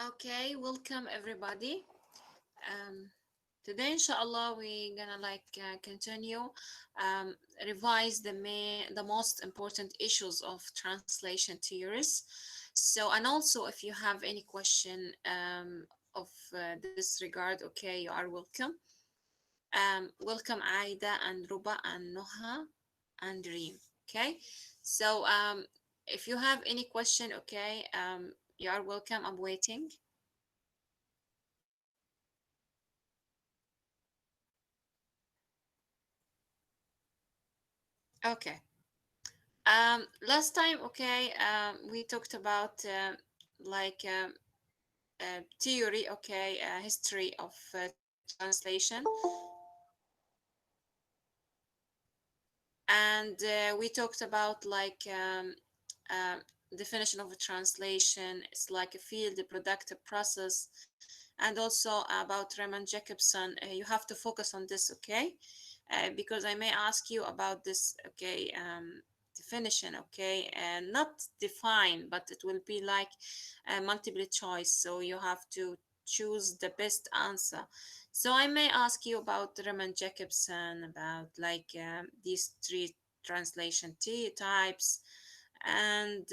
Okay, welcome everybody. Um, Today, inshallah, we're gonna continue revise the most important issues of translation theories. So, and also, if you have any question of this regard, okay, you are welcome. Welcome Aida and Ruba and Noha and Reem. Okay, so if you have any question, okay, you are welcome. I'm waiting. Okay. Last time, okay, we talked about like theory, okay, history of translation, and we talked about uh, definition of a translation. It's like a field, a productive process, and also about Raymond Jacobson. You have to focus on this, okay? Because I may ask you about this, okay? Definition, okay, and not define, but it will be like a multiple choice, so you have to choose the best answer. So I may ask you about Raymond Jacobson, about these three translation types, and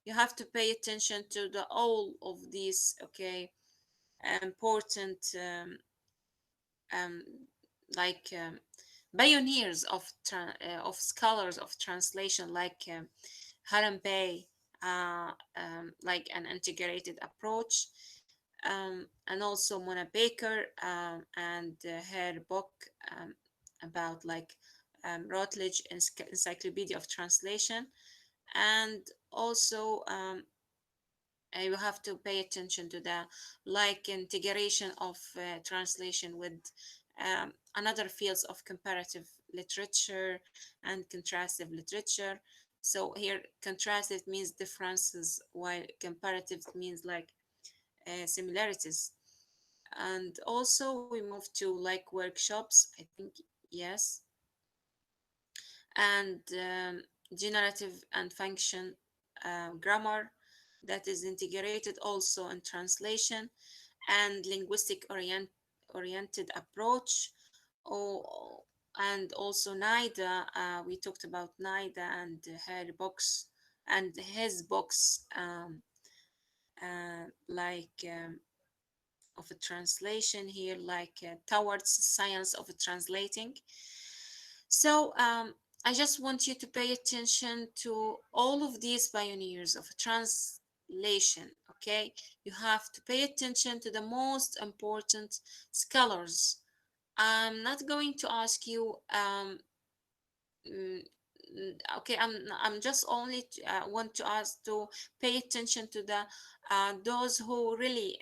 you have to pay attention to the all of these, okay, important um, like pioneers of scholars of translation like Harambe, like an integrated approach, and also Mona Baker and her book um, about Routledge Encyclopedia of Translation, and also you have to pay attention to the like integration of translation with another fields of comparative literature and contrastive literature. So here contrastive means differences while comparative means similarities. And also we move to like workshops, I think. Yes. And generative and function grammar, that is integrated also in translation, and linguistic oriented approach. Oh, and also NIDA, we talked about NIDA and her books and his books, like of a translation here, towards science of translating. So I just want you to pay attention to all of these pioneers of translation. Okay, you have to pay attention to the most important scholars. I'm not going to ask you. Mm, okay, I'm just only want to ask to pay attention to the those who really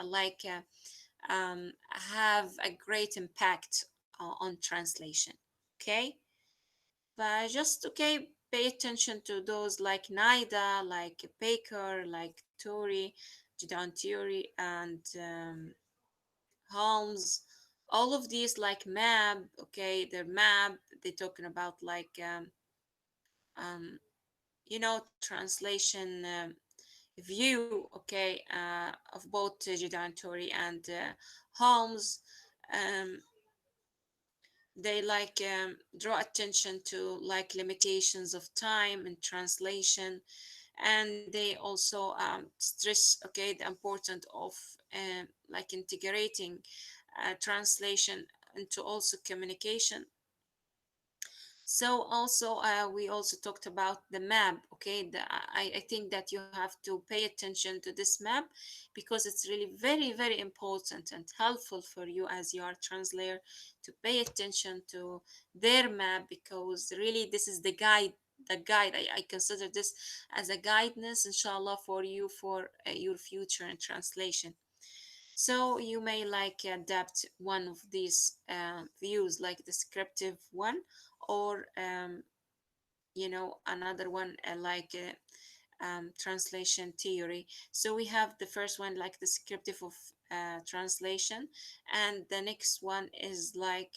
like have a great impact on translation. Okay, but just okay, pay attention to those like Nida, like Baker, like Tory, Gideon Theory, and Holmes. All of these like map, okay, their map. They're talking about um, translation view, okay, of both Gideon Tory and Holmes. Um, they draw attention to like limitations of time and translation, and they also stress, okay, the importance of integrating translation into also communication. So also we also talked about the map, okay. I think that you have to pay attention to this map because it's really very very important and helpful for you as you are translator to pay attention to their map, because really this is the guide. I consider this as a guidance, inshallah, for you for your future in translation. So you may adapt one of these views, like descriptive one, or another one translation theory. So we have the first one like descriptive of translation, and the next one is like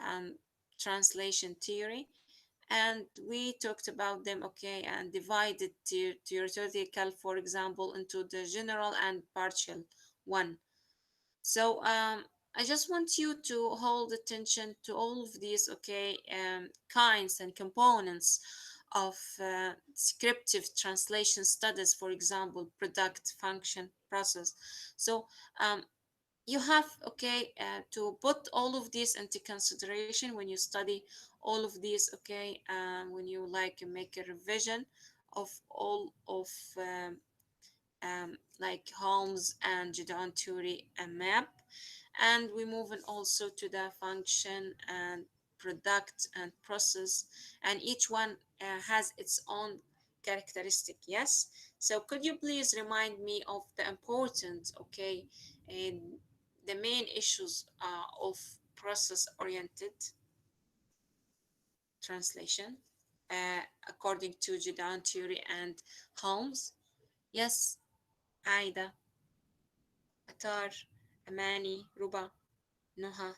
um, translation theory. and we talked about them, okay, and divided theoretical, for example, into the general and partial one. So I just want you to hold attention to all of these, okay, kinds and components of descriptive translation studies, for example, product, function, process. So you have, okay, to put all of these into consideration when you study all of these, okay, when you like make a revision of all of like Holmes and Gideon Theory and map. And we move on also to the function and product and process, and each one has its own characteristic. Yes, so could you please remind me of the important, okay, and the main issues of process oriented translation according to Gideon Theory and Holmes? Yes, Aida, Atar, Amani, Ruba, Noha.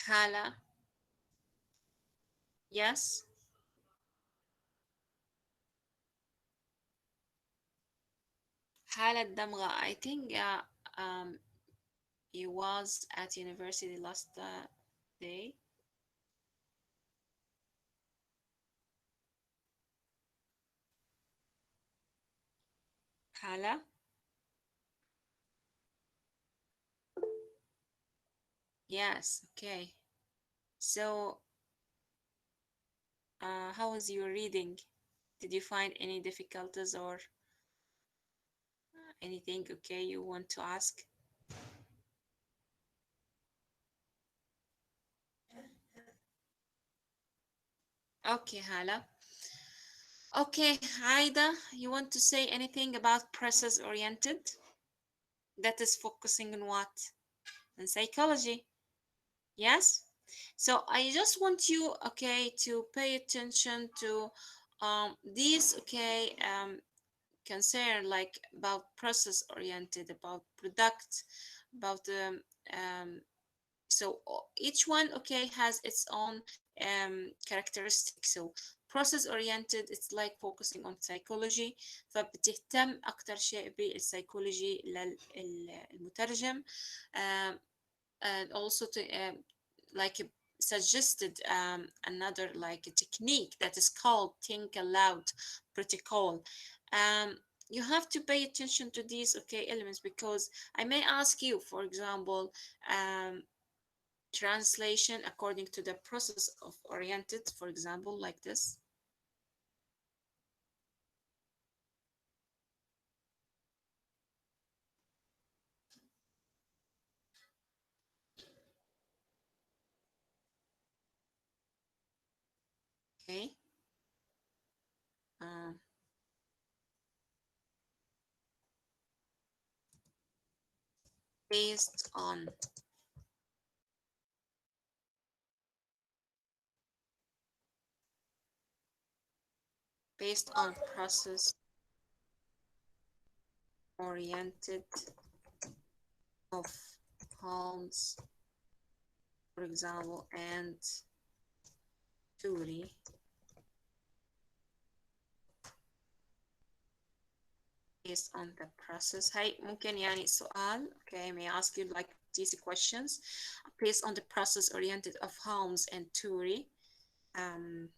Hala. Yes. Hala Damga. I think he was at university last day. Hala. Yes. Okay. So, how was your reading? Did you find any difficulties or anything? Okay, you want to ask? Okay, Hala. Okay, Aida, you want to say anything about process oriented? That is focusing on what? On psychology. Yes. So I just want you, okay, to pay attention to these, okay, concern like about process oriented, about product, about so each one, okay, has its own characteristic. So process oriented, it's like focusing on psychology، فبتهتم أكتر شيء بالسيكولوجي للمترجم. um, and also to like suggested another like a technique that is called think aloud protocol. um, you have to pay attention to these, okay, elements, because I may ask you, for example, translation according to the process of oriented, for example, like this. Okay. uh, based on based on process oriented of Holmes, for example, and Turi based on the process. هاي ممكن يعني سؤال. Okay, may I ask you like these questions based on the process oriented of Holmes and Turi. Um,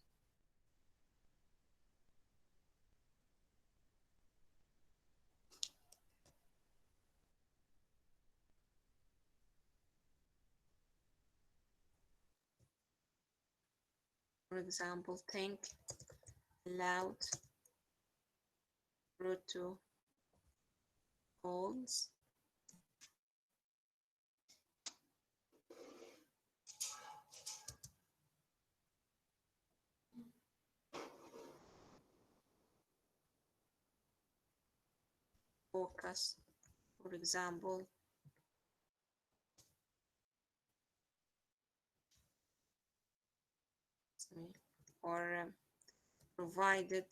for example, think loud protocols. Focus, for example, sorry. or provided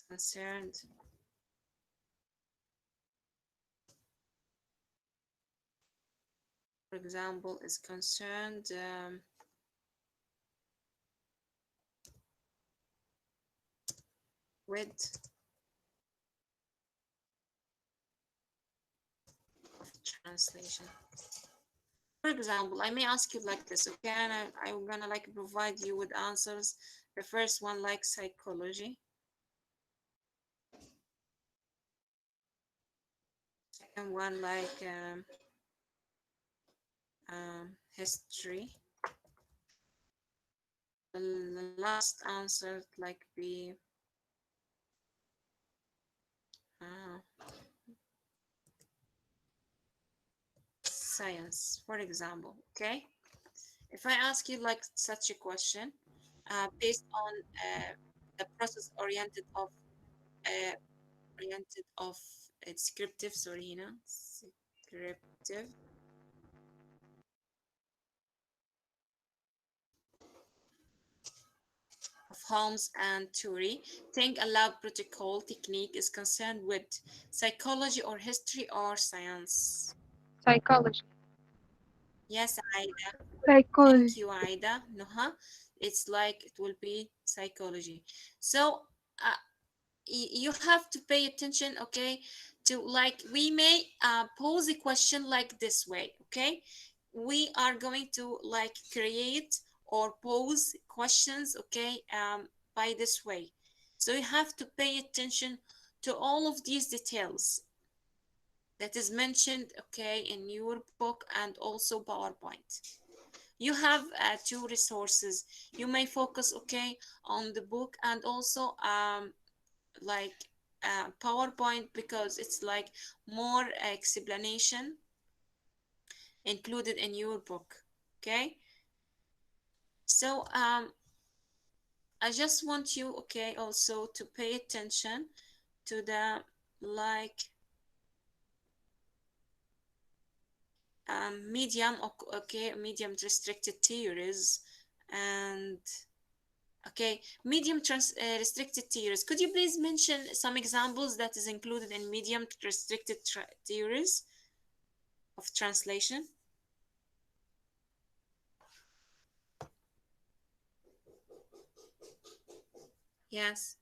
concerned for example is concerned with translation. For example, I may ask you like this, okay, and I'm gonna like provide you with answers. The first one like psychology, second one like history. The last answer like be uh, science, for example. Okay, if I ask you like such a question, based on the process uh, oriented of descriptive, sorry, descriptive of Holmes and Turey, think aloud protocol technique is concerned with psychology or history or science. Psychology. Yes, Aida. Thank Psychology. you, Aida. Noha. It's like it will be psychology. So you have to pay attention, okay, to like we may pose a question like this way, okay? We are going to like create or pose questions, okay, by this way. So you have to pay attention to all of these details that is mentioned, okay, in your book and also PowerPoint. You have two resources. You may focus, okay, on the book and also like PowerPoint because it's like more explanation included in your book. Okay, so I just want you, okay, also to pay attention to the like medium, okay, medium restricted theories and okay, medium restricted theories. Could you please mention some examples that is included in medium restricted theories of translation? Yes.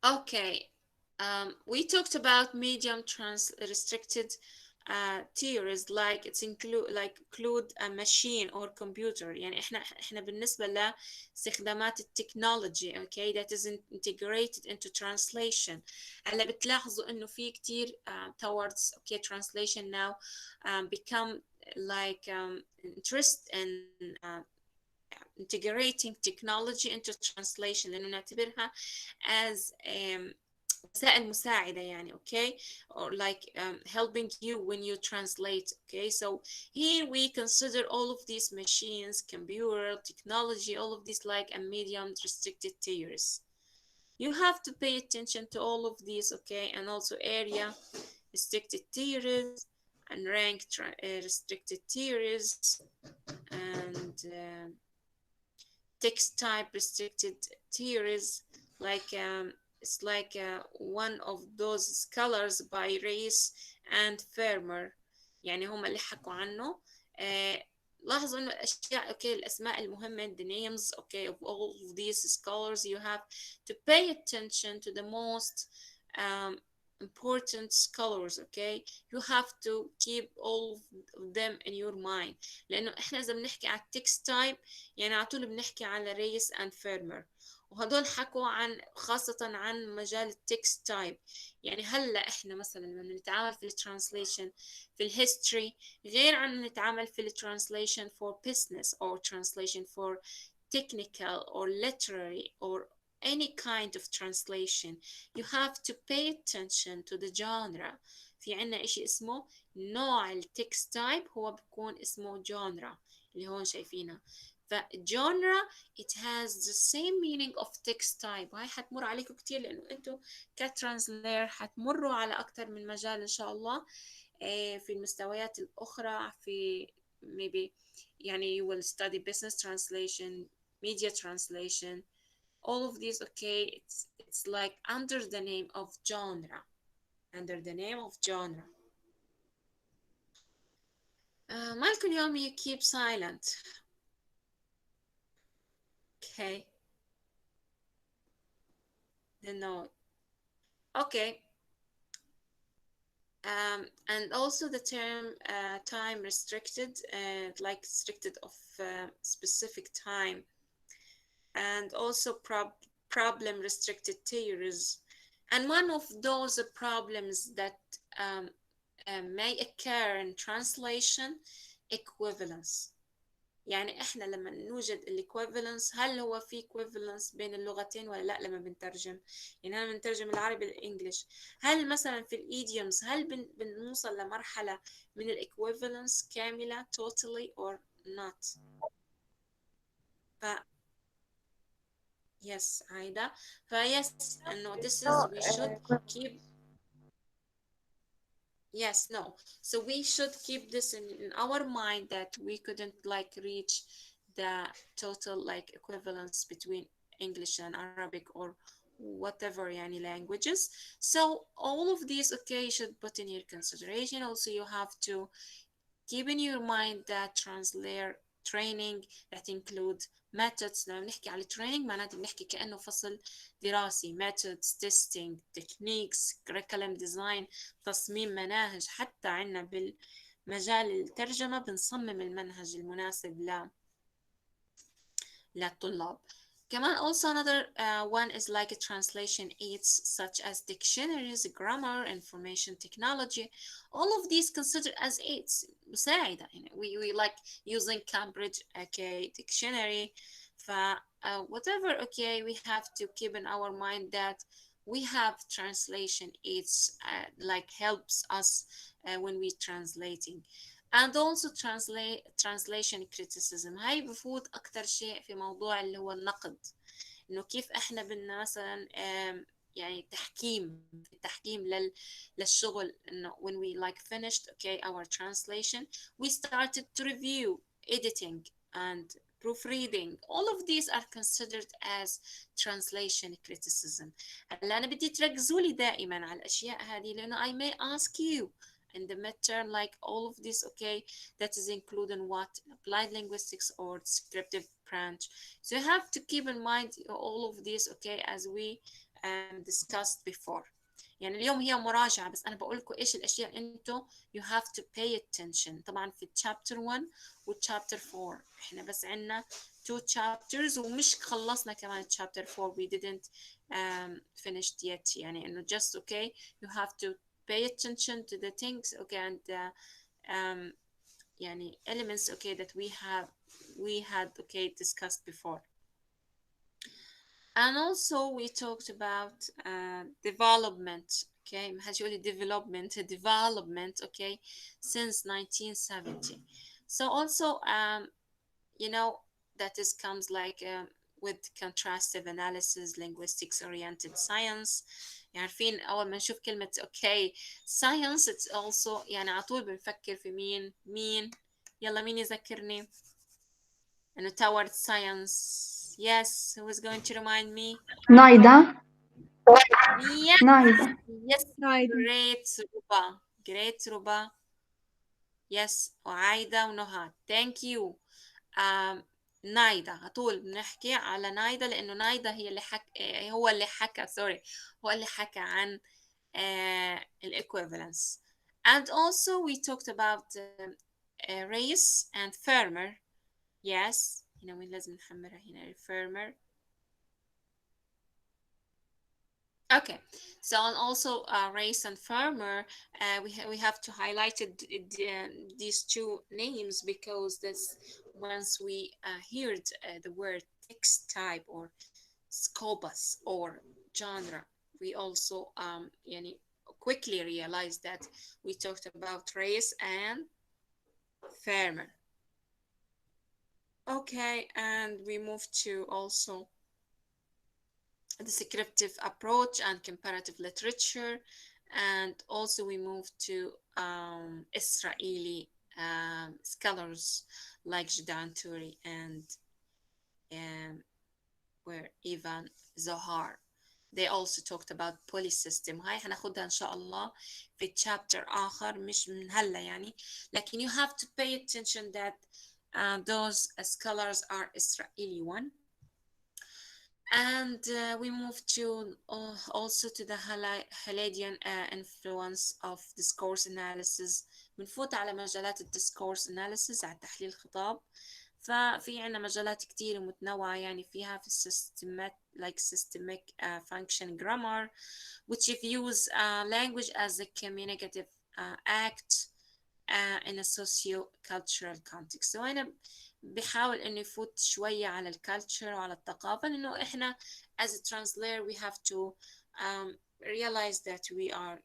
Okay. We talked about medium trans restricted theories like it's include a machine or computer. يعني احنا بالنسبة لاستخدامات التكنولوجي okay that is integrated into translation. هلا بتلاحظوا انه في كتير towards okay translation now become like interest in integrating technology into translation لأنه نعتبرها as وسائل مساعدة يعني okay or like helping you when you translate okay so here we consider all of these machines computer technology all of these like a medium restricted theories you have to pay attention to all of these okay and also area restricted theories and rank restricted theories and text type restricted theories like it's like one of those scholars by race and Fermer يعني هم اللي حكوا عنه لاحظوا انه الاشياء اوكي الاسماء المهمه the names okay of all of these scholars you have to pay attention to the most um, important scholars okay you have to keep all of them in your mind لانه احنا اذا بنحكي على التكست تايب يعني على طول بنحكي على ريس اند فيرمر وهدول حكوا عن خاصة عن مجال التكست تايب يعني هلا احنا مثلا لما نتعامل في الترانسليشن في الهيستوري غير عن نتعامل في الترانسليشن for business or translation for technical or literary or any kind of translation you have to pay attention to the genre في عنا إشي اسمه نوع التكست تايب هو بيكون اسمه genre اللي هون شايفينها. فجونرا it has the same meaning of text type، وهي حتمر عليكم كتير لأنه أنتوا كترانسلير حتمروا على أكتر من مجال إن شاء الله في المستويات الأخرى. في maybe يعني you will study business translation, media translation, all of these. Okay, it's like under the name of genre, under the name of genre. مالكم اليوم you keep silent. Okay, then no. Okay. And also the term time restricted, like restricted of specific time, and also problem restricted theories. And one of those problems that may occur in translation, equivalence. يعني احنا لما نوجد الايكويفالنس، هل هو في ايكويفالنس بين اللغتين ولا لا لما بنترجم؟ يعني انا بنترجم العربي للانجليش، هل مثلا في الايديومز هل بنوصل لمرحله من الايكويفالنس كامله totally or not؟ ف yes عايدة. yes انه this is we should keep. Yes, no. So we should keep this in our mind that we couldn't like reach the total like equivalence between English and Arabic or whatever yani languages. So all of these, okay, you should put in your consideration. Also, you have to keep in your mind that translator training that include methods. لما بنحكي على training معناته بنحكي كأنه فصل دراسي. methods, testing, techniques, curriculum design، تصميم مناهج. حتى عنا بالمجال الترجمة بنصمم المنهج المناسب للطلاب. كمان also another one is like a translation aids such as dictionaries, grammar, information technology. All of these considered as aids مساعدة. يعني we like using Cambridge okay dictionary. whatever okay we have to keep in our mind that we have translation aids like helps us when we translating. and also translation criticism. هاي بفوت أكتر شيء في موضوع اللي هو النقد، إنه كيف إحنا بدنا مثلا يعني التحكيم للشغل. إنه when we like finished okay our translation we started to review editing and proofreading. All of these are considered as translation criticism. هلا أنا بدي تركزوا لي دائما على الأشياء هذه لأنه I may ask you in the midterm like all of this okay that is included in what applied linguistics or descriptive branch. So you have to keep in mind all of this okay as we discussed before. يعني اليوم هي مراجعة بس أنا بقول لكم إيش الأشياء أنتوا you have to pay attention. طبعا في chapter 1 و chapter 4 إحنا بس عنا 2 chapters ومش خلصنا كمان chapter 4 we didn't finished yet. يعني إنه just okay you have to pay attention to the things okay and يعني elements okay that we had okay discussed before. And also we talked about development okay ما حدش يقول لي development okay since 1970. So also you know that is comes like with contrastive analysis, linguistics oriented science. يعني عارفين أول ما نشوف كلمة okay science it's also يعني على طول بنفكر في مين يلا مين يذكرني إنه towards science. Yes, who is going to remind me? نايدا. Yes, نايدا. yes, نايدا. great ربا. Yes, وعايدة ونهى. Thank you. نايدا على طول بنحكي على نايدا لأنه نايدا هي اللي هو اللي حكى عن equivalence. And also we talked about race and farmer. Yes, هنا وين لازم نحمرها هنا farmer. Okay, so and also race and farmer, we have to highlight these two names because this once we heard the word text type or scopus or genre, we also يعني quickly realized that we talked about race and farmer. Okay, and we move to also descriptive approach and comparative literature, and also we move to Israeli scholars like Jdan Turi and um, where Ivan Zohar. They also talked about polysystem. هاي هناخدها إن شاء الله في chapter آخر مش من هلا يعني. لكن you have to pay attention that those scholars are Israeli one. And we move to also to the Halladian influence of discourse analysis. بنفوت على مجالات الديسكورس analysis على تحليل الخطاب. ففي عنا مجالات كتير متنوعة يعني فيها في systemic function grammar, which views language as a communicative act in a socio-cultural context. وأنا بحاول إنه يفوت شوية على الكالتشر وعلى الثقافة لأنه إحنا as a translator we have to realize that we are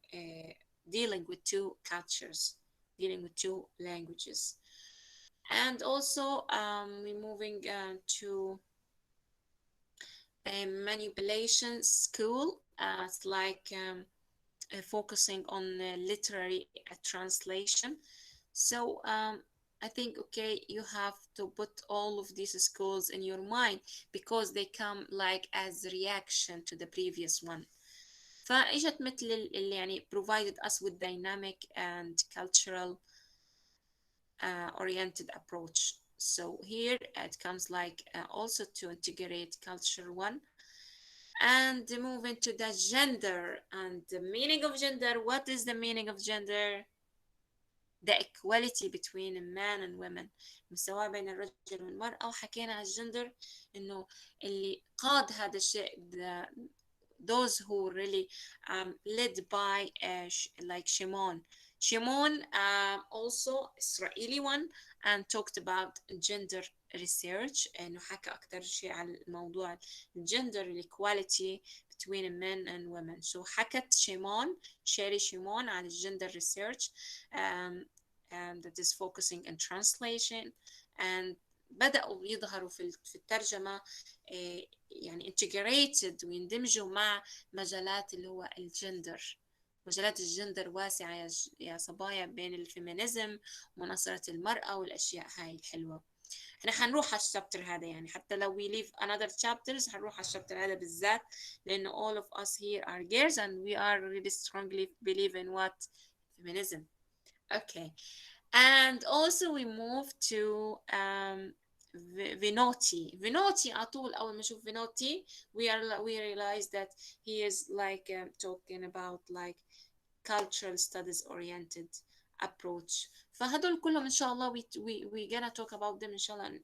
dealing with two cultures, dealing with two languages. And also we're moving to a manipulation school. It's like focusing on literary translation. So I think, okay, you have to put all of these schools in your mind because they come like as reaction to the previous one. فاجت مثل اللي يعني provided us with dynamic and cultural oriented approach. So here it comes like also to integrate culture one and move into the gender and the meaning of gender. What is the meaning of gender? The equality between a man and women, المساواة بين الرجل والمرأة. وحكينا على الجندر إنه اللي قاد هذا الشيء those who really led by like Shimon. Shimon also Israeli one and talked about gender research إنه حكى أكتر شيء على موضوع gender equality between men and women. So حكت شيمون شيري شيمون عن gender research and that is focusing on translation and بدأوا يظهروا في الترجمة يعني integrated ويندمجوا مع مجالات اللي هو الجندر. مجالات الجندر واسعة يا صبايا بين الفيمينيزم ومناصرة المرأة والأشياء هاي الحلوة. احنا حنروح على الشابتر هذا يعني حتى لو we leave another chapters حنروح على الشابتر هذا بالذات لأنه all of us here are girls and we are really strongly believe in what feminism. Okay, and also we move to Vinotti. Vinotti على طول أول ما نشوف Vinotti we realize that he is like talking about like cultural studies oriented approach. فهدول كلهم إن شاء الله we gonna talk about them إن شاء الله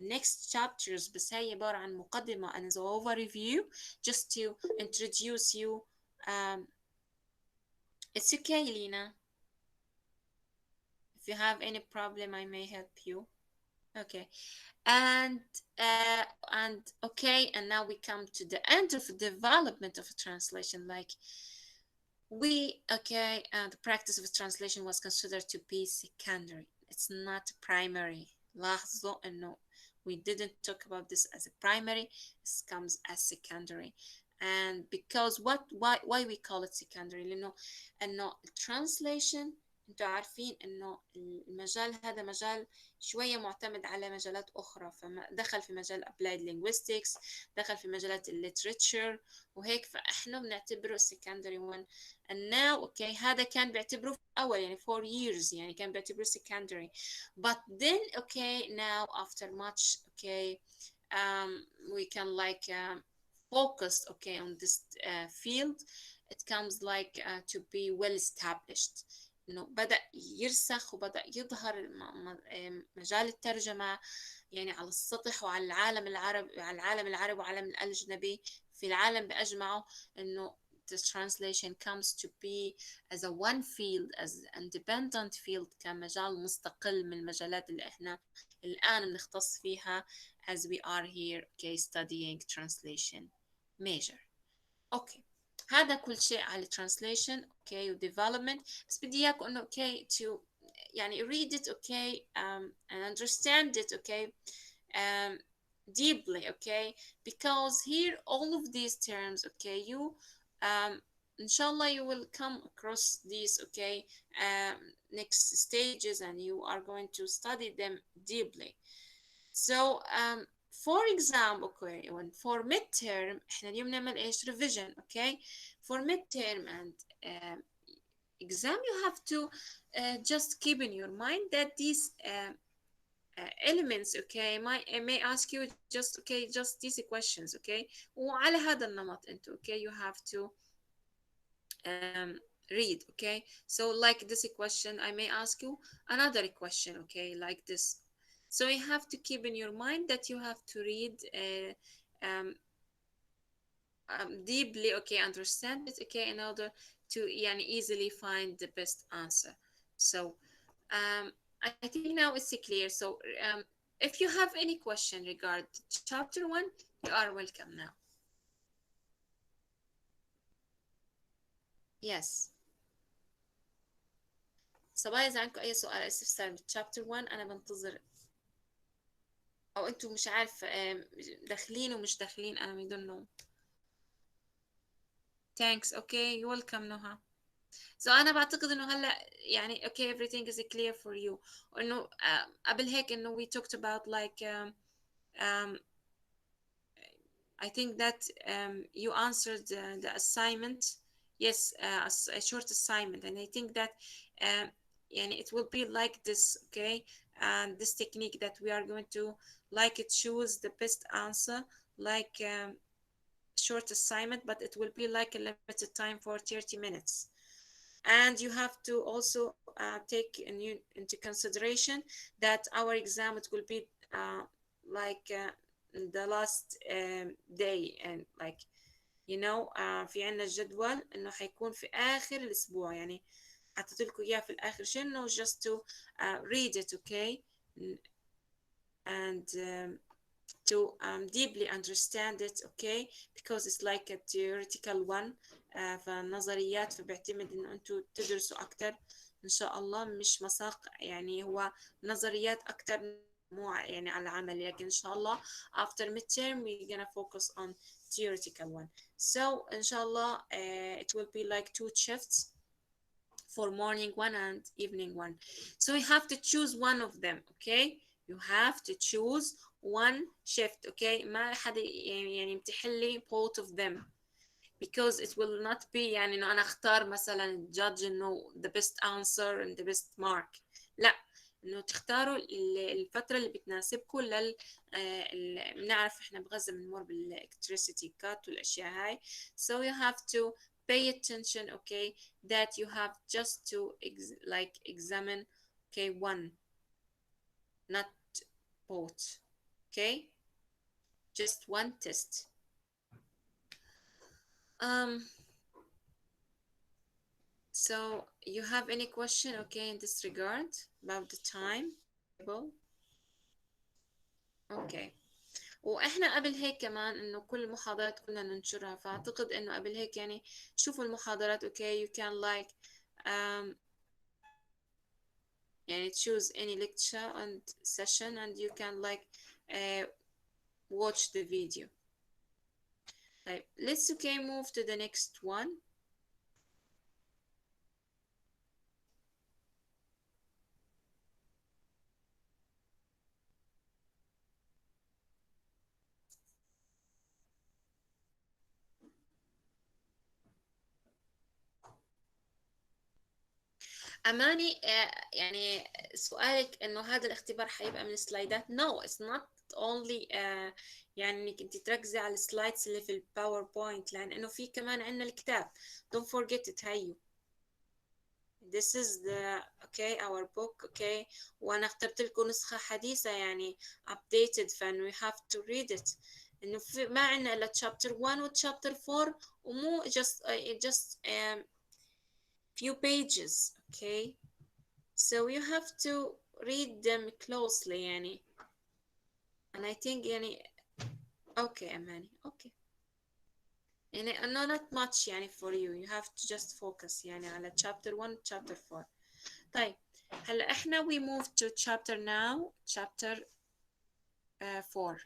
next chapters. بس هي عبارة عن مقدمة and the overview just to introduce you. It's okay, Lina. If you have any problem, I may help you. Okay, and okay, and now we come to the end of the development of a translation. Like the practice of translation was considered to be secondary. It's not primary. لاحظوا إنه we didn't talk about this as a primary. This comes as secondary. And because why we call it secondary لأنه translation انتوا عارفين انه المجال هذا مجال شوية معتمد على مجالات اخرى. فدخل في مجال applied linguistics, دخل في مجالات literature وهيك. فاحنا بنعتبره secondary one. and now هذا كان بيعتبره في اول يعني 4 years يعني كان بيعتبره secondary. but then now after much we can like focus on this field. It comes like to be well established. إنه بدأ يرسخ وبدأ يظهر مجال الترجمة يعني على السطح وعلى العالم العربي وعالم الأجنبي في العالم بأجمعه. إنه the translation comes to be as a one field, as independent field, كمجال مستقل من المجالات اللي إحنا الآن بنختص فيها as we are here studying translation major. هذا كل شيء على translation و development. بس بدي إياكم إنه to يعني read it and understand it deeply, okay, because here all of these terms, okay, you inshallah you will come across these, okay, next stages, and you are going to study them deeply. So for example, okay, when for midterm احنا اليوم نعمل ايش revision, okay, for midterm and um, exam, you have to just keep in your mind that these elements, okay, may ask you just, okay, just these questions, okay, وعلى هذا النمط انتو, okay, you have to read, okay. So like this question, I may ask you another question, okay, like this. So you have to keep in your mind that you have to read deeply, okay, understand it, okay, in order to يعني, easily find the best answer. So I think now it's clear. So if you have any question regarding chapter 1, you are welcome now. Yes. صبايا إذا عندكم أي سؤال أو استفسار من chapter 1 أنا بنتظر، أو أنتم مش عارف داخلين ومش داخلين، أنا we don't know. Thanks. Okay, you're welcome نهى. So أنا بعتقد إنه هلا يعني okay, everything is clear for you. وإنه قبل هيك إنه we talked about like um, I think that you answered the assignment. Yes, a short assignment, and I think that and it will be like this, okay, and this technique that we are going to like choose the best answer, like short assignment, but it will be like a limited time for 30 minutes. And you have to also take into consideration that our exam, it will be like the last day, and like you know في عنا الجدول انه حيكون في اخر الاسبوع، يعني حطيت لكم اياه في الاخر شنو just to read it, okay, and to deeply understand it, okay, because it's like a theoretical one. فالنظريات فبيعتمد انه انتم تدرسوا اكتر ان شاء الله، مش مساق، يعني هو نظريات اكتر مو يعني على عمل، لكن ان شاء الله after midterm we're gonna focus on theoretical one. So ان شاء الله it will be like 2 shifts for morning one and evening one. So you have to choose one of them, okay, you have to choose one shift, okay. ما حدا يعني يمتحن لي both of them, because it will not be يعني انه انا اختار مثلا judge انه the best answer and the best mark. لا، انه تختاروا الفتره اللي بتناسبكم بنعرف احنا بغزة بنمر بالالكتريسيتي كات والاشياء هاي. So you have to pay attention, okay, that you have just to like examine, okay, one, not both, okay, just one test. So you have any question, okay, in this regard about the timetable? Okay. واحنا قبل هيك كمان انه كل المحاضرات كنا ننشرها، فاعتقد انه قبل هيك يعني شوفوا المحاضرات، okay, you can like يعني choose any lecture and session and you can like watch the video. طيب let's okay move to the next one. أماني يعني سؤالك إنه هذا الاختبار حيبقى من السلايدات. No, it's not only يعني إنك أنت تركزي على السلايدز اللي في الباوربوينت، لأن إنه في كمان عندنا الكتاب. Don't forget it. هيو. This is the okay our book, okay. وأنا اخترت لكم نسخة حديثة يعني updated، فإنه you have to read it. إنه ما عندنا إلا chapter 1 و chapter 4 ومو just few pages, okay. So you have to read them closely يعني. And I think يعني okay أماني okay يعني no not much يعني for you. You have to just focus يعني على chapter 1 chapter 4. طيب هلا احنا we move to chapter now chapter 4.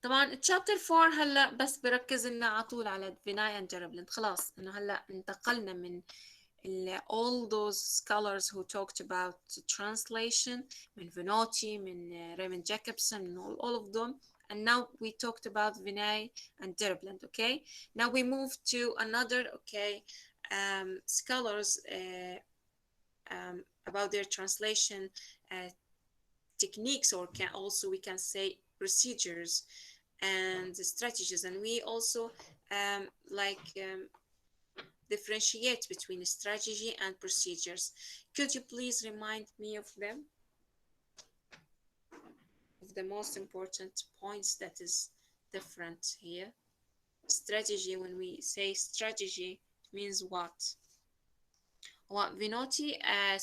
طبعا chapter 4 هلا بس بركز لنا على طول على فيناي اند جيربلند. خلاص انه هلا انتقلنا من all those scholars who talked about translation من فينوتي من Raymond Jacobson من all of them, and now we talked about Vinay and Derblend. Okay, now we move to another scholars about their translation techniques, or we can say procedures and strategies, and we also differentiate between strategy and procedures. Could you please remind me of them? Of the most important points that is different here. Strategy, when we say strategy, means what? Well, Vinotti,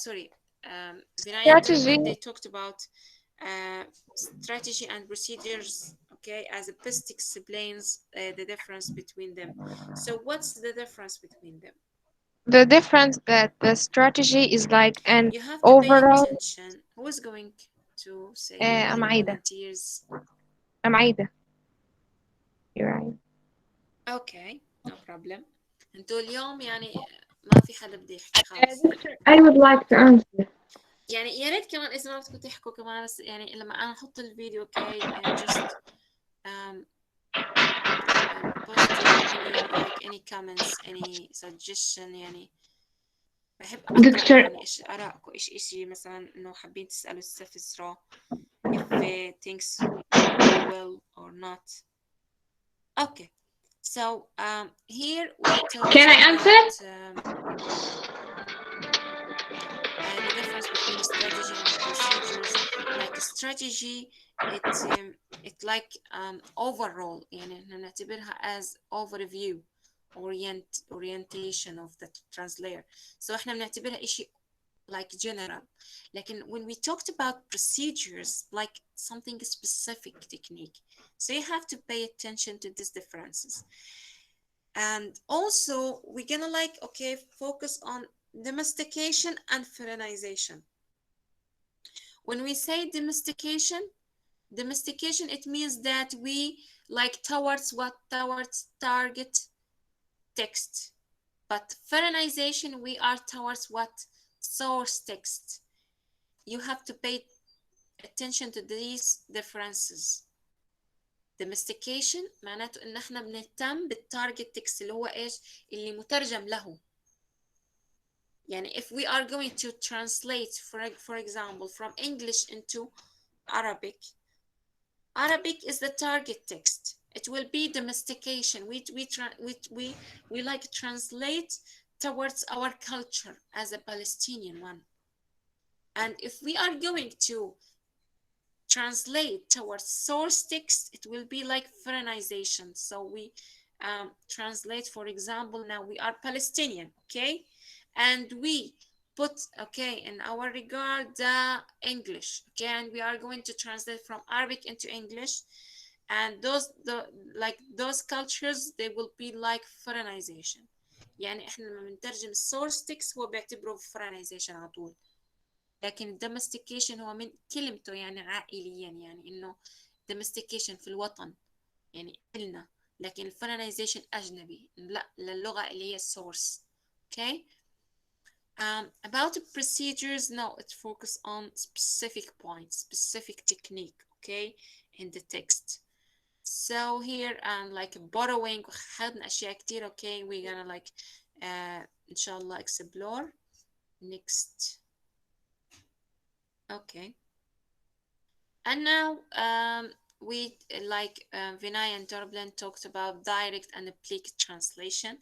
Vinay and Strategy. Derblend, they talked about strategy and procedures, okay, as a best explains the difference between them. So what's the difference between them? The difference that the strategy is like an You have to pay overall. attention. Who is going to say I'm like عايدة. volunteers? I'm عايدة. You're right. Okay, no problem. انتوا اليوم يعني ما في حدا بده يحكي خالص. I would like to answer. يعني يا ريت كمان اذا ما بدكم تحكوا كمان، بس يعني لما انا احط الفيديو اوكي just um, post any comments, any suggestion. يعني بحب اقرا Dictionary. يعني ايش ارائكم، ايش اشي مثلا انه حابين تسالوا استفسروا if things go well or not. Okay, so here we talked Can I answer? about the difference between strategy and procedures. Like strategy, it like overall يعني نعتبرها as overview orientation of the translator. So احنا بنعتبرها إشي like general. لكن when we talked about procedures, like something specific technique, so you have to pay attention to these differences. And also we're gonna focus on domestication and foreignization. When we say domestication, it means that we like towards target text, but foreignization we are towards what source text. You have to pay attention to these differences. domestication معناته ان احنا بنهتم بالتارجت تكست اللي هو ايش اللي مترجم له. يعني if we are going to translate for example from English into Arabic is the target text. It will be domestication. We like translate towards our culture as a Palestinian one. And if we are going to translate towards source text, it will be like foreignization. So we translate, for example, now we are Palestinian, okay? And we put, okay, in our regard, the English, okay? And we are going to translate from Arabic into English. And those cultures, they will be like foreignization. يعني احنا لما بنترجم source text هو بيعتبره foreignization على طول. لكن domestication هو من كلمته يعني عائليا، يعني انه domestication في الوطن يعني إلنا، لكن foreignization أجنبي لا للغة اللي هي source. Okay. About the procedures, no, it focus on specific points, specific technique, okay, in the text. So here like borrowing خدنا أشياء كتير. Okay, we're gonna like إن شاء الله explore next. Okay. And now we Vinay and Derblend talked about direct and applied translation.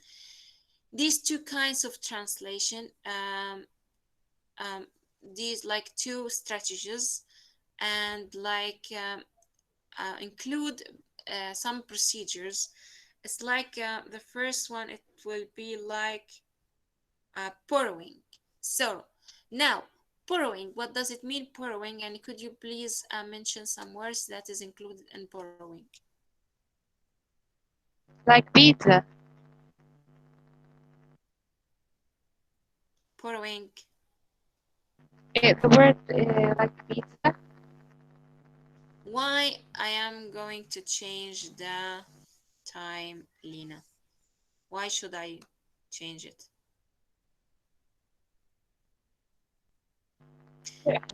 These two kinds of translation, these like two strategies, and include some procedures. It's like the first one, it will be like borrowing. So now, borrowing, what does it mean, borrowing? And could you please mention some words that is included in borrowing? Like pizza. Borrowing. The word like pizza. Why I am going to change the time, Lina? Why should I change it?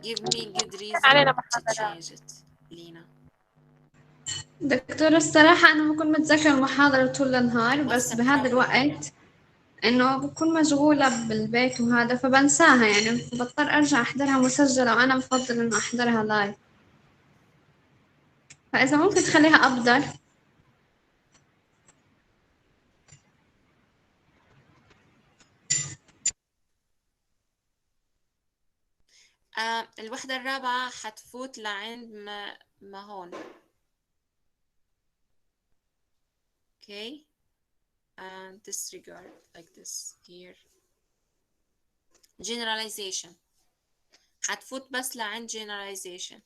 Give me good reason علينا to محاضرات. change it, Lina. دكتورة الصراحة أنا بكون متذكرة المحاضرة طول النهار، What's بس the بهذا problem? الوقت إنه بكون مشغولة بالبيت وهذا فبنساها، يعني بضطر أرجع أحضرها مسجلة، وأنا بفضل إنه أحضرها لايف، فإذا ممكن تخليها أفضل. الوحدة الرابعة حتفوت لعند ما هون. Okay. And disregard like this here. Generalization. حتفوت بس لعند generalization.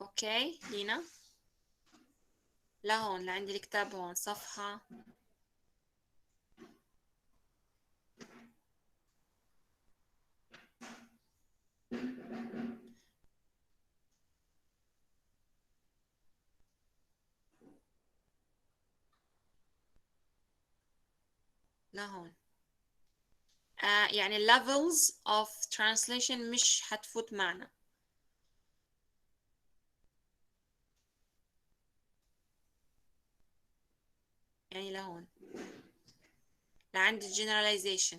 اوكي لينا، لهون لعند الكتاب هون صفحة لهون. يعني levels of translation مش حتفوت معنا. يعني لهون لعند generalization.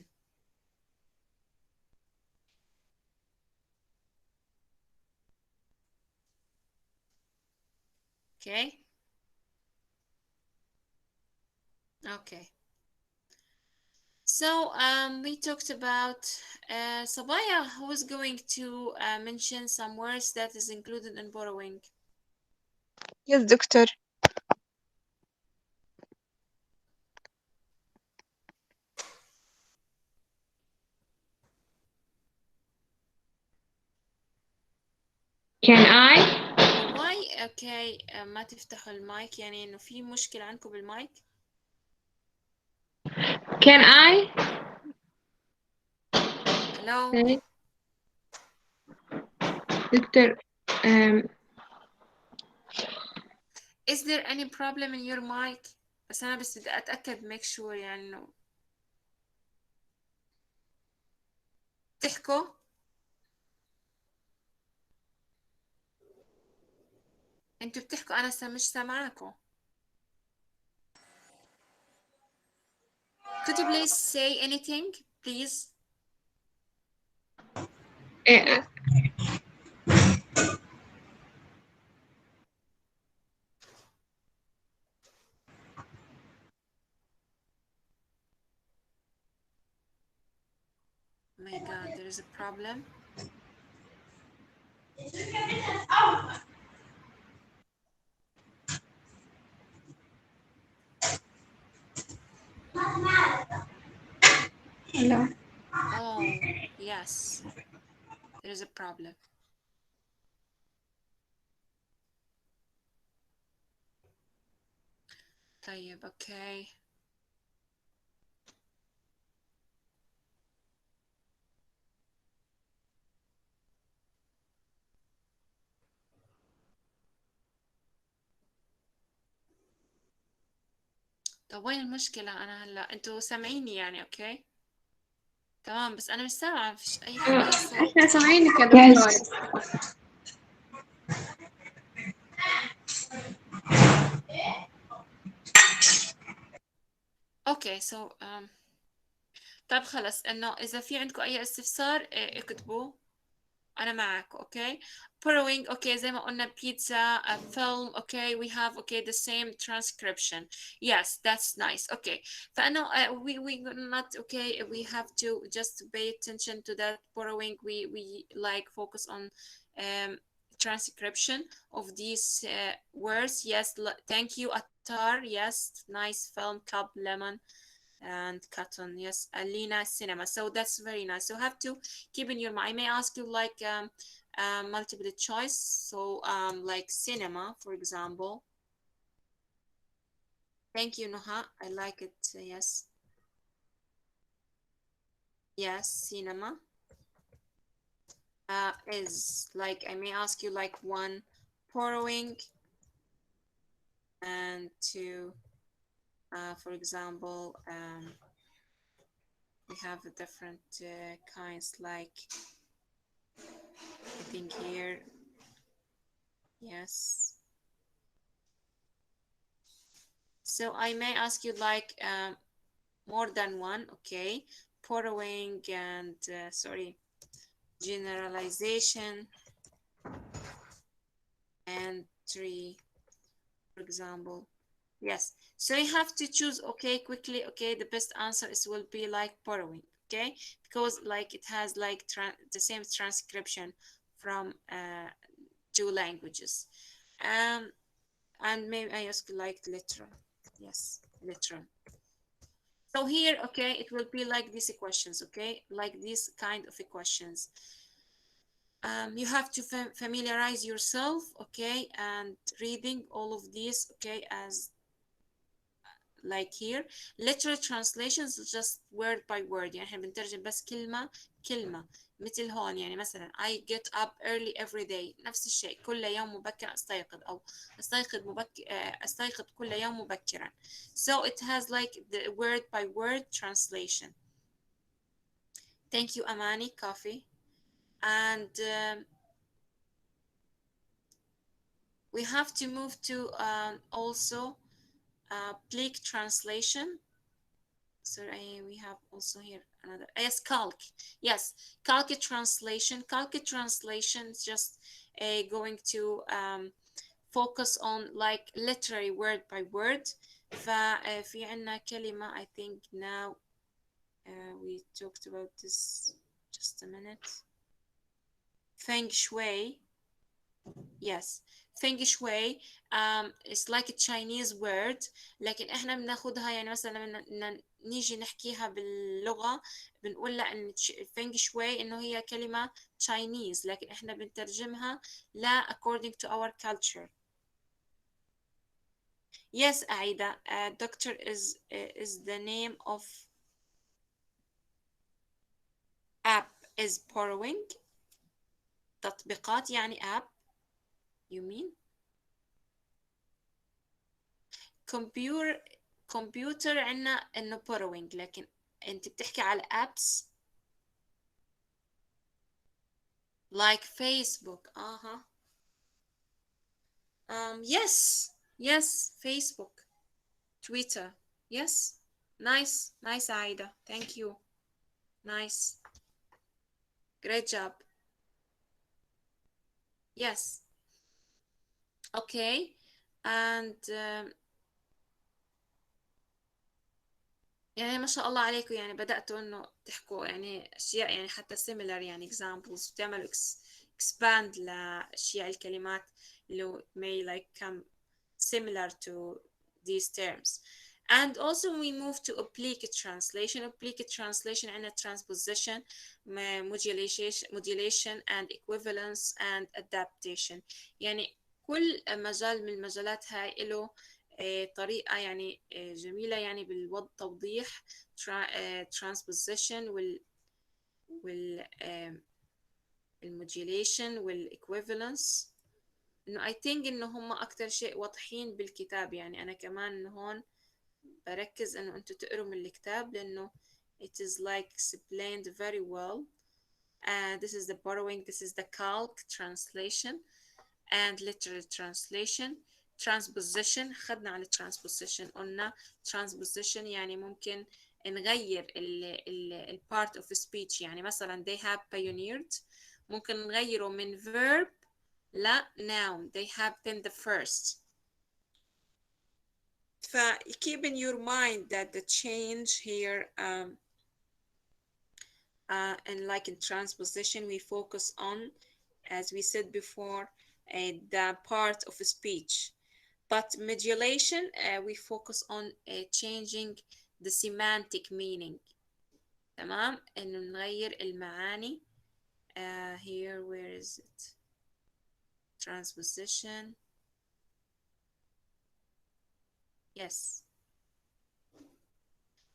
Okay. Okay. So we talked about Sabaya, who is going to mention some words that is included in borrowing. Yes, doctor. Can I? Why okay ما تفتحوا المايك، يعني انه في مشكلة عندكم بالمايك؟ Can I? Hello. Okay. Doctor, Is there any problem in your mic؟ بس أنا بس بدي أتأكد make sure يعني إنه تحكوا. أنتوا بتحكوا أنا مش سامعاكم. Could you please say anything, please? eh, My God, there is a problem. Hello. Oh, yes, there is a problem. طيب okay. طب وين المشكلة؟ أنا هلا أنتوا سامعيني يعني أوكي؟ تمام، بس أنا مش سامعة، مفيش أي صوت. إحنا سامعينك يا دكتورة. Yes. أوكي so طيب خلص، إنه إذا في عندكم أي استفسار اكتبوا، أنا معك. أوكي borrowing. أوكي زي ما قلنا pizza, a film. أوكي we have okay the same transcription. Yes, that's nice. أوكي فإنه we not okay, we have to just pay attention to that borrowing. We like focus on transcription of these words. Yes, thank you Attar. Yes, nice film, cup, lemon and cotton. Yes, Alina, cinema. So that's very nice. So have to keep in your mind. I may ask you like multiple choice. So like cinema, for example. Thank you, Noha. I like it. Yes. Yes, cinema. is like, I may ask you like one, borrowing, and two, for example, we have a different kinds like, I think here, yes. So I may ask you like more than one, okay? Borrowing and, sorry, generalization, and three, for example. Yes, so you have to choose, okay, quickly, okay, the best answer is will be like borrowing, okay, because like it has like the same transcription from two languages. And maybe I ask like literal, yes, literal. So here, okay, it will be like these questions, okay, like these kind of questions. You have to familiarize yourself, okay, and reading all of these, okay, as like here literal translations just word by word، يعني احنا بنترجم بس كلمة كلمة. مثل هون يعني مثلا I get up early every day، نفس الشيء كل يوم مبكر أستيقظ، أو أستيقظ كل يوم مبكرا. So it has like the word by word translation. Thank you Amani Coffee. And we have to move to also Bleak translation. Sorry, we have also here another, yes, calc. Yes, calc translation. Calc translation is just going to focus on like literary word by word. ففي عنا كلمة I think now we talked about this just a minute. Feng Shui. Yes, Feng Shui it's like a Chinese word، لكن احنا بناخدها يعني مثلا لما نيجي نحكيها باللغة بنقول لا ان Feng Shui انه هي كلمة Chinese، لكن احنا بنترجمها لا according to our culture. Yes, Aida, doctor is the name of app is borrowing. تطبيقات يعني app you mean كمبيوتر عنا انه borrowing، لكن انت بتحكي على apps like Facebook. Yes, Facebook, Twitter. Yes, nice Aida, thank you, nice, great job. Yes, okay. And يعني ما شاء الله عليكم، يعني بدأتوا إنه تحكوا يعني أشياء يعني حتى similar يعني examples، بتعملوا expand لأشياء الكلمات اللي may like come similar to these terms. And also we move to oblique translation. Oblique translation عندنا transposition, modulation and equivalence and adaptation. يعني كل مجال من المجالات هاي له طريقة يعني جميلة يعني بالتوضيح. transposition الموديوليشن والايكويفالنس، انه I think انه هم اكتر شيء واضحين بالكتاب. يعني انا كمان هون بركز انه انتوا تقروا من الكتاب لانه it is like explained very well. This is the borrowing, this is the calc translation and literal translation. transposition خدنا على transposition، قلنا transposition يعني ممكن نغير ال part of speech. يعني مثلا they have pioneered ممكن نغيره من verb لا noun. They have been the first. keep in your mind that the change here and like in transposition we focus on, as we said before, the part of speech. But modulation we focus on changing the semantic meaning. تمام، إنه نغير المعاني. Here where is it? Transposition. Yes.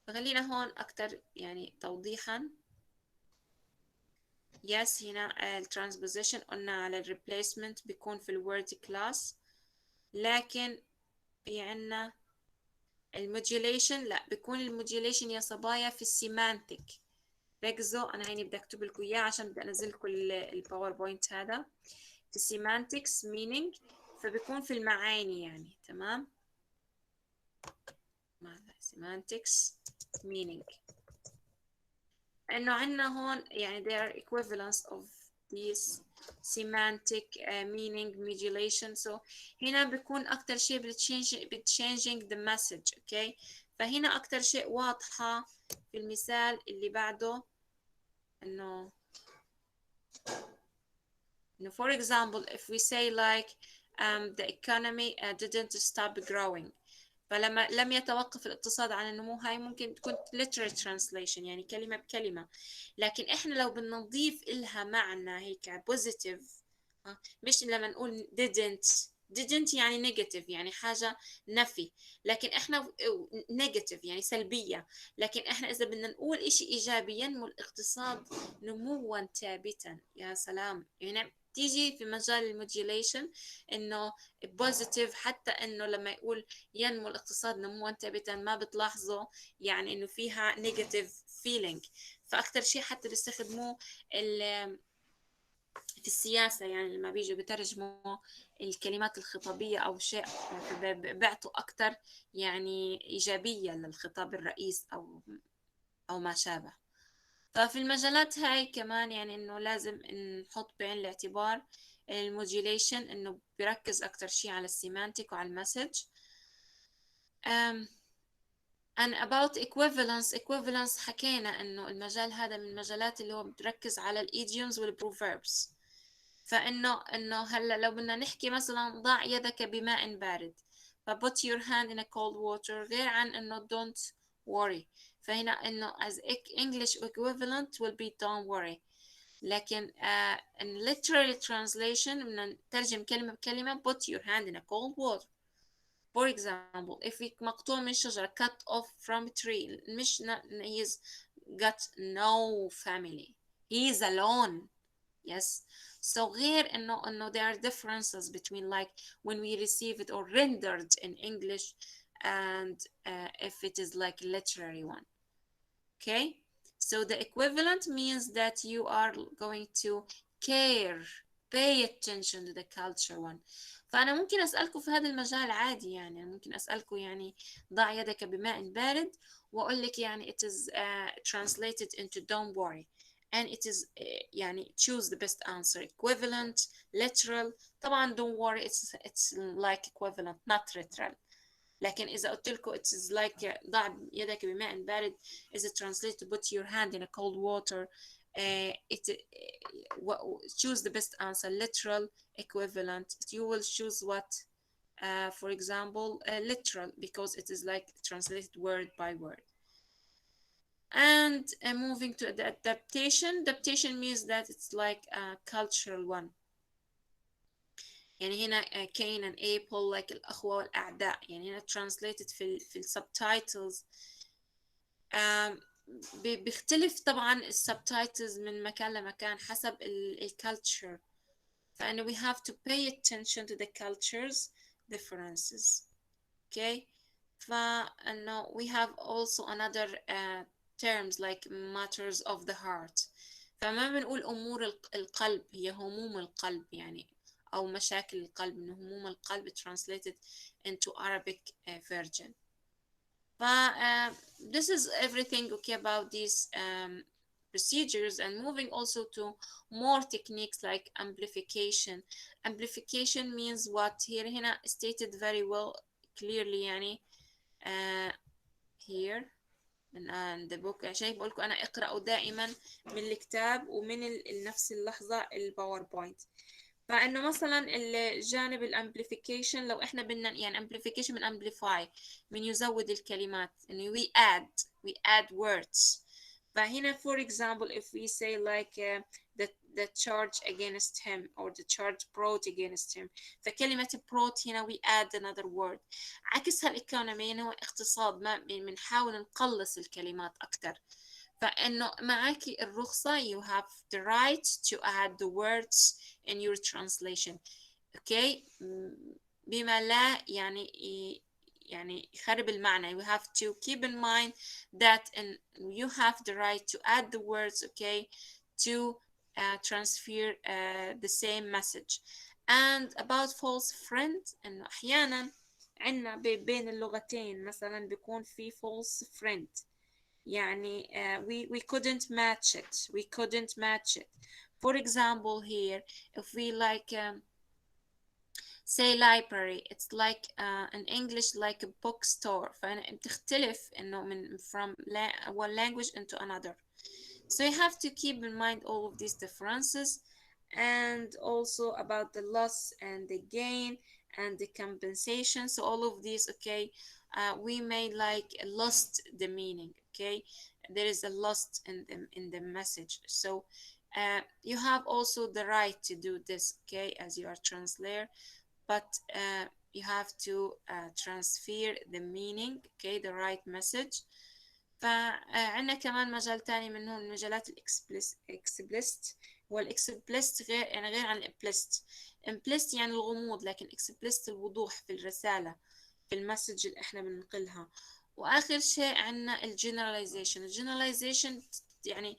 خلينا هون أكتر يعني توضيحا. yes هنا الترانسبوزيشن قلنا على الريبليسمنت بيكون في الورد كلاس، لكن في عنا الموديوليشن لا، بيكون الموديوليشن يا صبايا في السيمانتك. ركزوا، انا هيني بدي اكتب لكم اياه عشان بدي انزل لكم الباوربوينت هذا. في السيمانتكس مينينج، فبيكون في المعاني يعني. تمام، ماذا سيمانتكس مينينج، انه عندنا هون يعني there are equivalence of these semantic meaning modulation. so هنا بيكون اكتر شيء بتشينجينج the message. اوكي، فهنا اكتر شيء واضحة في المثال اللي بعده، انه for example if we say like the economy didn't stop growing، فلما لم يتوقف الاقتصاد عن النمو، هاي ممكن تكون literal translation يعني كلمة بكلمة. لكن احنا لو بدنا نضيف إلها معنى هيك positive، مش لما نقول didn't يعني negative يعني حاجة نفي، لكن احنا negative يعني سلبية. لكن احنا إذا بدنا نقول إشي إيجابي، ينمو الاقتصاد نموا ثابتا. يا سلام، يعني تيجي في مجال الموديوليشن انه بوزيتيف، حتى انه لما يقول ينمو الاقتصاد نموا ثابتا ما بتلاحظوا يعني انه فيها نيجاتيف فيلينج. فاكثر شيء حتى بيستخدموه في السياسة، يعني لما بيجوا بترجموا الكلمات الخطابية أو شيء، بيعطوا أكثر يعني إيجابية للخطاب الرئيس أو ما شابه. ففي المجالات هاي كمان يعني إنه لازم نحط بعين الاعتبار الموديوليشن، إنه بيركز أكتر شيء على السيمانتيك وعلى المسج. and about equivalence حكينا إنه المجال هذا من المجالات اللي هو بتركز على الإيديومز والبروفيربس. فإنه هلا لو بدنا نحكي مثلا ضع يدك بماء بارد، ف put your hand in a cold water، غير عن إنه don't worry. فهنا إنه as English equivalent will be don't worry. لكن in literal translation بدنا نترجم كلمة بكلمة put your hand in a cold water. For example, if we مقطوع من شجرة cut off from a tree، مش he's got no family، he's alone. Yes. So غير إنه there are differences between like when we receive it or rendered in English and if it is like literary one. Okay. So the equivalent means that you are going to care, pay attention to the culture one. فأنا ممكن أسألكم في هذا المجال عادي، يعني ممكن أسألكم يعني ضع يدك بماء بارد، وأقول لك يعني it is translated into don't worry. And it is يعني choose the best answer. Equivalent, literal. طبعا don't worry it's like equivalent not literal. لكن إذا قلت لكم it is like ضع يدك بماء بارد is it translated to put your hand in a cold water. Choose the best answer. Literal, equivalent. You will choose what? For example, literal, because it is like translated word by word. And moving to the adaptation. Adaptation means that it's like a cultural one. يعني هنا Cain and Abel like الأخوة والأعداء، يعني هنا translated في subtitles. بيختلف طبعا subtitles من مكان لمكان حسب culture. فإنه we have to pay attention to the cultures differences. Okay. فإنه we have also another terms like matters of the heart. فما بنقول أمور القلب، هي هموم القلب يعني، أو مشاكل القلب، إنه هموم القلب translated into Arabic version. This is everything okay about these procedures. And moving also to more techniques like amplification. Amplification means what? Here هنا stated very well clearly يعني here and the book. عشان بقول لكم أنا اقرأوا دائما من الكتاب ومن نفس اللحظة الباوربوينت. فإنه مثلا الجانب الامبليفيكيشن، لو إحنا بدنا يعني amplification من amplify، من يزود الكلمات، إنه we add words. فهنا for example if we say like the charge against him or the charge brought against him، فكلمة brought هنا we add another word. عكسها الإيكونومي هو اقتصاد، ما بنحاول نقلص الكلمات أكتر. فإنه معاكي الرخصة you have the right to add the words in your translation. okay بما لا يعني يخرب المعنى. you have to keep in mind that you have the right to add the words okay to transfer the same message. and about false friend إنه أحيانا عندنا بين اللغتين مثلا بيكون في false friend يعني we couldn't match it. We couldn't match it. For example here if we like say library it's like in English like a bookstore فبتختلف إنه من from one language into another. So you have to keep in mind all of these differences and also about the loss and the gain and the compensation. So all of these okay we may like lost the meaning. okay there is a lost in the message. So you have also the right to do this okay as you are translator, but you have to transfer the meaning okay the right message. فعندنا كمان مجال تاني منهم المجالات الاكسبلست. هو الاكسبلست غير يعني غير عن الامبلست. امبلست يعني الغموض لكن اكسبلست الوضوح في الرسالة في المسج اللي احنا بننقلها. واخر شيء عندنا الجنراليزيشن. الجنراليزيشن يعني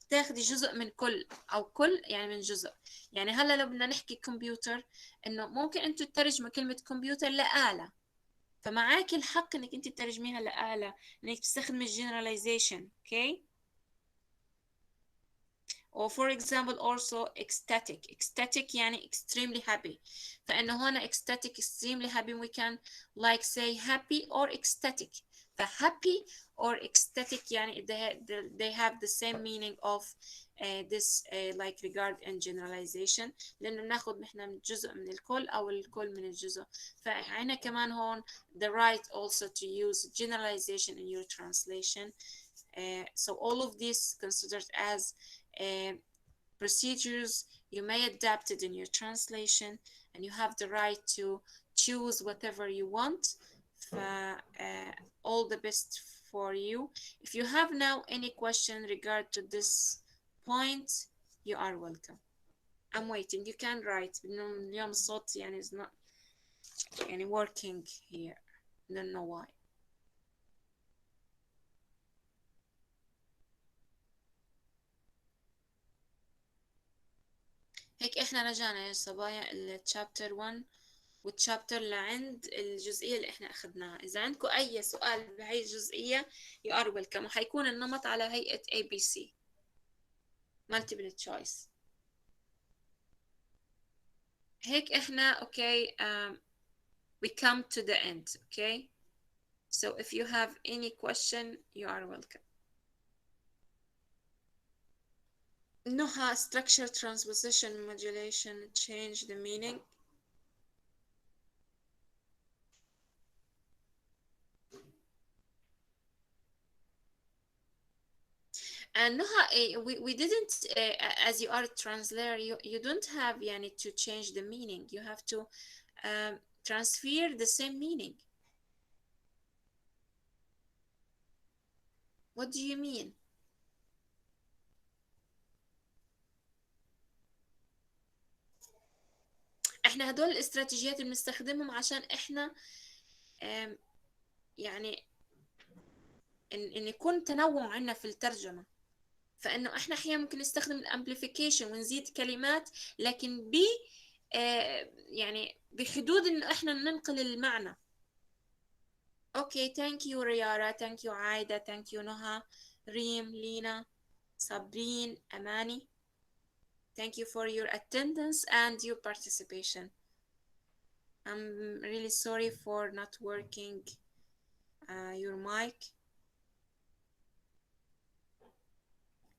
بتاخدي جزء من كل او كل يعني من جزء. يعني هلا لو بدنا نحكي كمبيوتر انه ممكن انتوا تترجموا كلمة كمبيوتر لآلة فمعاك الحق انك انت تترجميها لآلة انك تستخدمي الجنراليزيشن. okay or for example also ecstatic. ecstatic يعني extremely happy. فإنه هنا ecstatic extremely happy we can like say happy or ecstatic. فhappy or ecstatic يعني they have the same meaning of this like regard and generalization لأنه بناخد نحن من جزء من الكل أو الكل من الجزء. فعنا كمان هون the right also to use generalization in your translation. So all of these considered as procedures you may adapt it in your translation and you have the right to choose whatever you want. All the best for you. If you have now any question regard to this point you are welcome. I'm waiting. You can write. اليوم الصوت يعني is not يعني working here. Don't know why. هيك احنا رجعنا يا صبايا الشابتر 1 والشابتر لعند الجزئية اللي احنا اخذناها. اذا عندكم اي سؤال بهي الجزئية you are welcome. وحيكون النمط على هيئة ABC multiple choice. هيك احنا okay we come to the end. okay so if you have any question you are welcome. نهى structure transposition modulation change the meaning. And Noha, we didn't, as you are a translator, you don't have yani, to change the meaning. You have to transfer the same meaning. What do you mean? احنا هدول الاستراتيجيات اللي بنستخدمهم عشان احنا يعني ان يكون تنوع عندنا في الترجمة. فانه احنا احيانا ممكن نستخدم الامبليفيكيشن ونزيد كلمات لكن يعني بحدود انه احنا ننقل المعنى. Okay, thank you Riyara, thank you Aida, thank you Noha, Reem, Lina, Sabrine, Amani. Thank you for your attendance and your participation. I'm really sorry for not working your mic.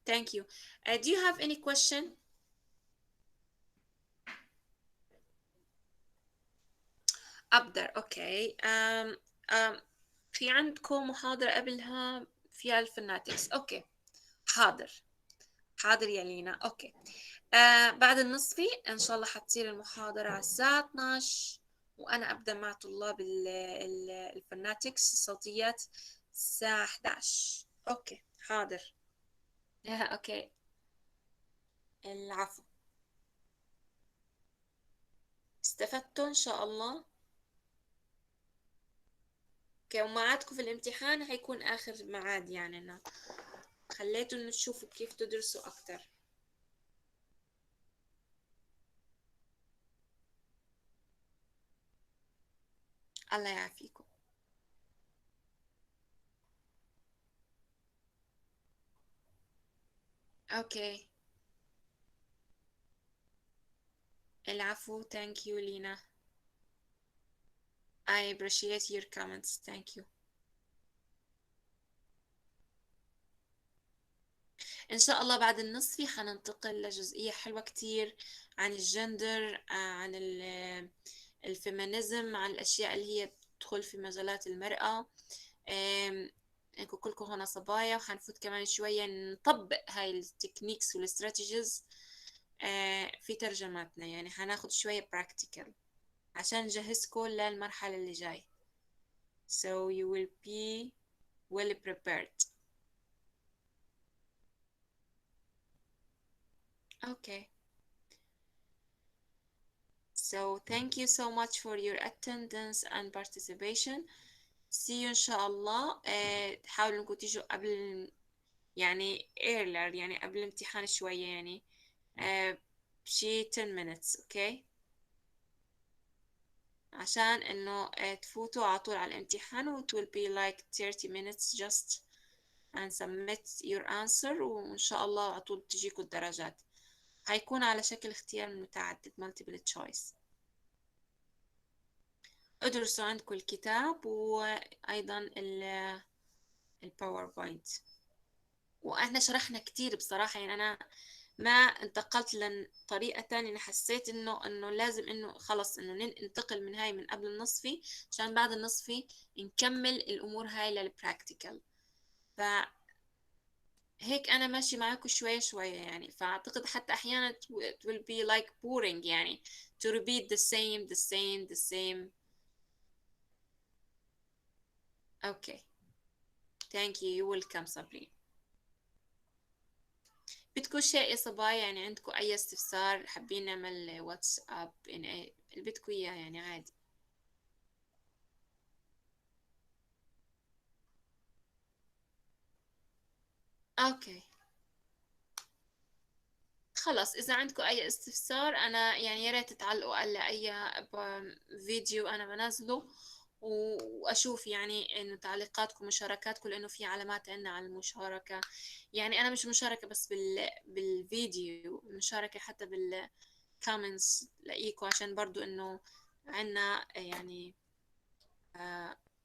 Thank you. Do you have any question? Up there, okay. في عندكم محاضرة قبلها فيها الفناتكس. اوكي حاضر يا لينا. اوكي بعد النصفي ان شاء الله حتصير المحاضرة على الساعة 12 وانا ابدأ مع طلاب الفناتكس الصوتيات الساعة 11. اوكي حاضر. اوكي. العفو. استفدتوا ان شاء الله. اوكي، وميعادكم في الامتحان هيكون اخر ميعاد، يعني انه خليتوا انه تشوفوا كيف تدرسوا اكتر. الله يعافيكم. اوكي. العفو. thank you لينا. I appreciate your comments. thank you. إن شاء الله بعد النصفي حننتقل لجزئية حلوة كتير عن الجندر، عن الفيمينيزم، عن الأشياء اللي هي تدخل في مجالات المرأة. انكم كلكم هنا صبايا، وحنفوت كمان شوية نطبق هاي التكنيكس والاستراتيجيز في ترجماتنا، يعني حناخد شوية براكتيكال عشان نجهزكم للمرحلة اللي جاي. So you will be well prepared. Okay. So thank you so much for your attendance and participation. See you إن شاء الله. تحاولوا إنكم تيجوا قبل، يعني earlier، يعني قبل الامتحان شوية، يعني بشي 10 minutes. okay. عشان إنه تفوتوا على طول على الامتحان، و it will be like 30 minutes just and submit your answer، وإن شاء الله على طول تجيكوا الدرجات. هيكون على شكل اختيار متعدد multiple choice. ادرسوا عندكم الكتاب وأيضا الباوربوينت. وإحنا شرحنا كتير بصراحة، يعني أنا ما انتقلت لطريقة تانية. أنا حسيت إنه لازم إنه خلص إنه ننتقل من هاي من قبل النصفي، عشان بعد النصفي نكمل الأمور هاي للبراكتيكال. فهيك أنا ماشي معاكم شوية شوية يعني. فأعتقد حتى أحيانا it will be like boring، يعني to repeat the same. Okay. Thank you. You're welcome صابرين. بدكم شيء يا صبايا؟ يعني عندكم أي استفسار حابين نعمل واتساب، يعني اللي بدكم إياه يعني عادي. أوكي خلاص. إذا عندكم أي استفسار، أنا يعني يا ريت تعلقوا على أي فيديو أنا بنزله، وأشوف يعني إنه تعليقاتكم ومشاركاتكم، لأنه في علامات عندنا على المشاركة. يعني أنا مش مشاركة بس بالفيديو، مشاركة حتى بالكومنتس لاقيكم، عشان برضو إنه عندنا يعني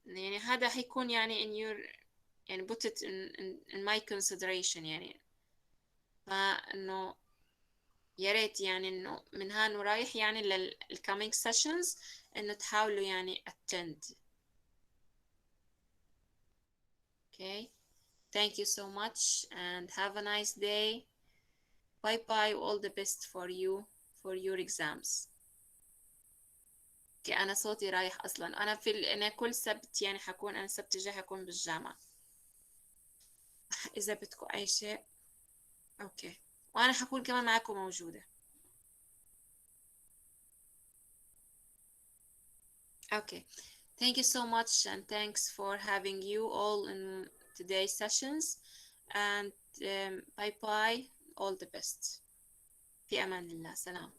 يعني هذا حيكون يعني in your، يعني put it in my consideration يعني. فإنه يا ريت يعني إنه من هان ورايح يعني coming sessions إنه تحاولوا يعني attend. Okay. Thank you so much and have a nice day. Bye bye. All the best for you for your exams. Okay. أنا صوتي رايح أصلا. أنا كل سبت يعني حكون، أنا السبت الجاي حكون بالجامعة. إذا بدكم أي شيء. أوكي. وأنا حكون كمان معكم موجودة. Okay. Thank you so much and thanks for having you all in today's sessions, and bye bye. All the best. في أمان الله. سلام.